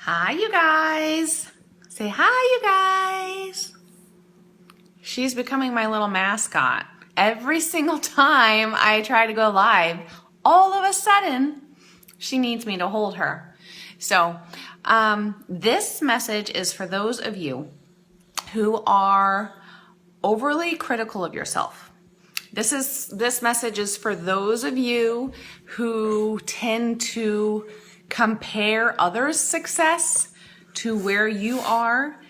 Hi, you guys. Say hi, you guys. She's becoming my little mascot. Every single time I try to go live, all of a sudden, she needs me to hold her. So this message is for those of you who are overly critical of yourself. This message is for those of you who tend to compare others' success to where you are,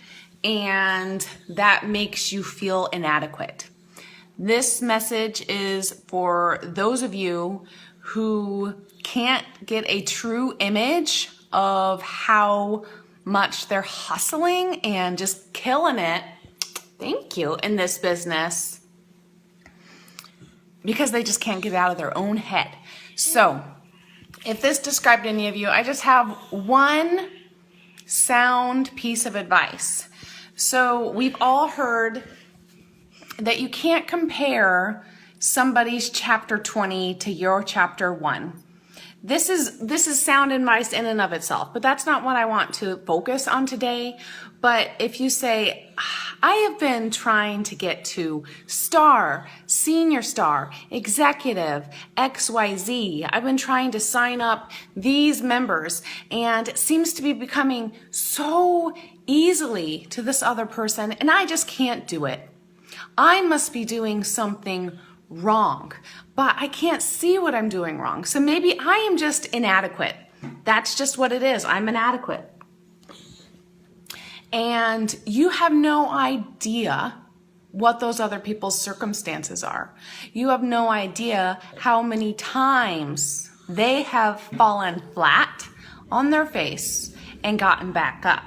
and that makes you feel inadequate. This message is for those of you who can't get a true image of how much they're hustling and just killing it, thank you, in this business, because they just can't get out of their own head. So if this described any of you, I just have one sound piece of advice. So we've all heard that you can't compare somebody's chapter 20 to your chapter 1. This is sound advice in and of itself, but that's not what I want to focus on today. But if you say, I have been trying to get to star, senior star, executive, XYZ. I've been trying to sign up these members, and it seems to be becoming so easily to this other person, and I just can't do it. I must be doing something wrong, but I can't see what I'm doing wrong. So maybe I am just inadequate. That's just what it is. I'm inadequate. And you have no idea what those other people's circumstances are. You have no idea how many times they have fallen flat on their face and gotten back up.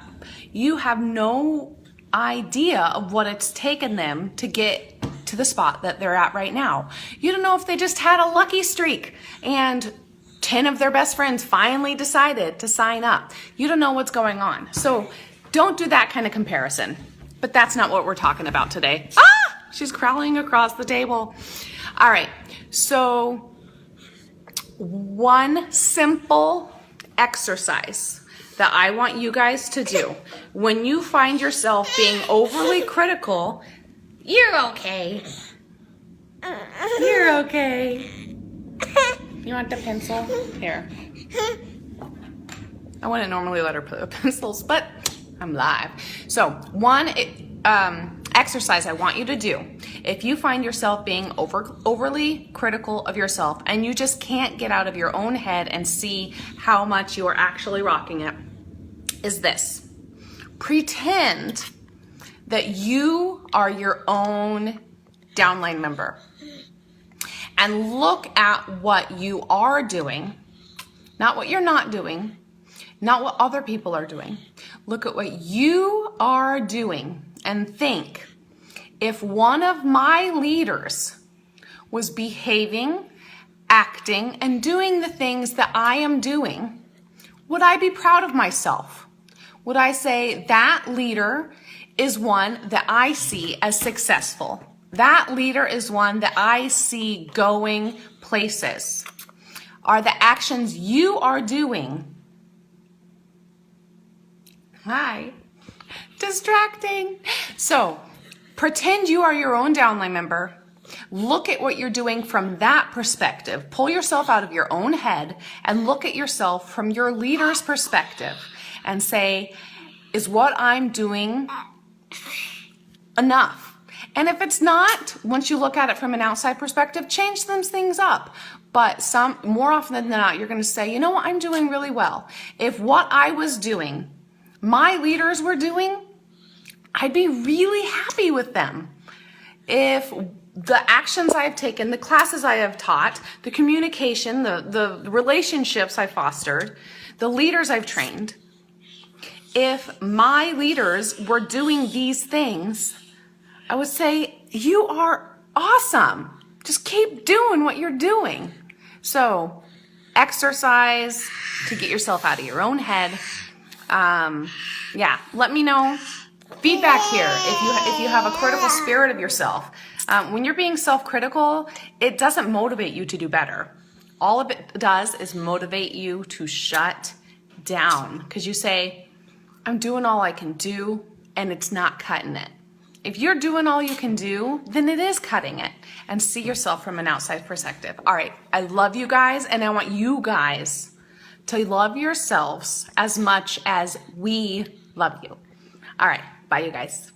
You have no idea of what it's taken them to get to the spot that they're at right now. You don't know if they just had a lucky streak and 10 of their best friends finally decided to sign up. You don't know what's going on. So don't do that kind of comparison. But that's not what we're talking about today. She's crawling across the table. All right, so one simple exercise that I want you guys to do when you find yourself being overly critical. You're okay. You're okay. You want the pencil? Here. I wouldn't normally let her put pencils, but I'm live. So one exercise I want you to do, if you find yourself being overly critical of yourself and you just can't get out of your own head and see how much you are actually rocking it, is this. Pretend that you are your own downline member and look at what you are doing, not what you're not doing, not what other people are doing. Look at what you are doing and think, if one of my leaders was behaving, acting, and doing the things that I am doing, would I be proud of myself? Would I say that leader is one that I see as successful? That leader is one that I see going places. Are the actions you are doing distracting? So pretend you are your own downline member. Look at what you're doing from that perspective. Pull yourself out of your own head and look at yourself from your leader's perspective and say, is what I'm doing enough? And if it's not, once you look at it from an outside perspective, change those things up. But more often than not, you're going to say, you know what, I'm doing really well. If what I was doing, my leaders were doing, I'd be really happy with them. If the actions I have taken, the classes I have taught, the communication, the relationships I fostered, the leaders I've trained, if my leaders were doing these things, I would say, you are awesome. Just keep doing what you're doing. So exercise to get yourself out of your own head. Let me know. Feedback here if you have a critical spirit of yourself. When you're being self-critical, it doesn't motivate you to do better. All of it does is motivate you to shut down, because you say, I'm doing all I can do and it's not cutting it. If you're doing all you can do, then it is cutting it. And see yourself from an outside perspective. All right, I love you guys, and I want you guys to love yourselves as much as we love you. All right, bye you guys.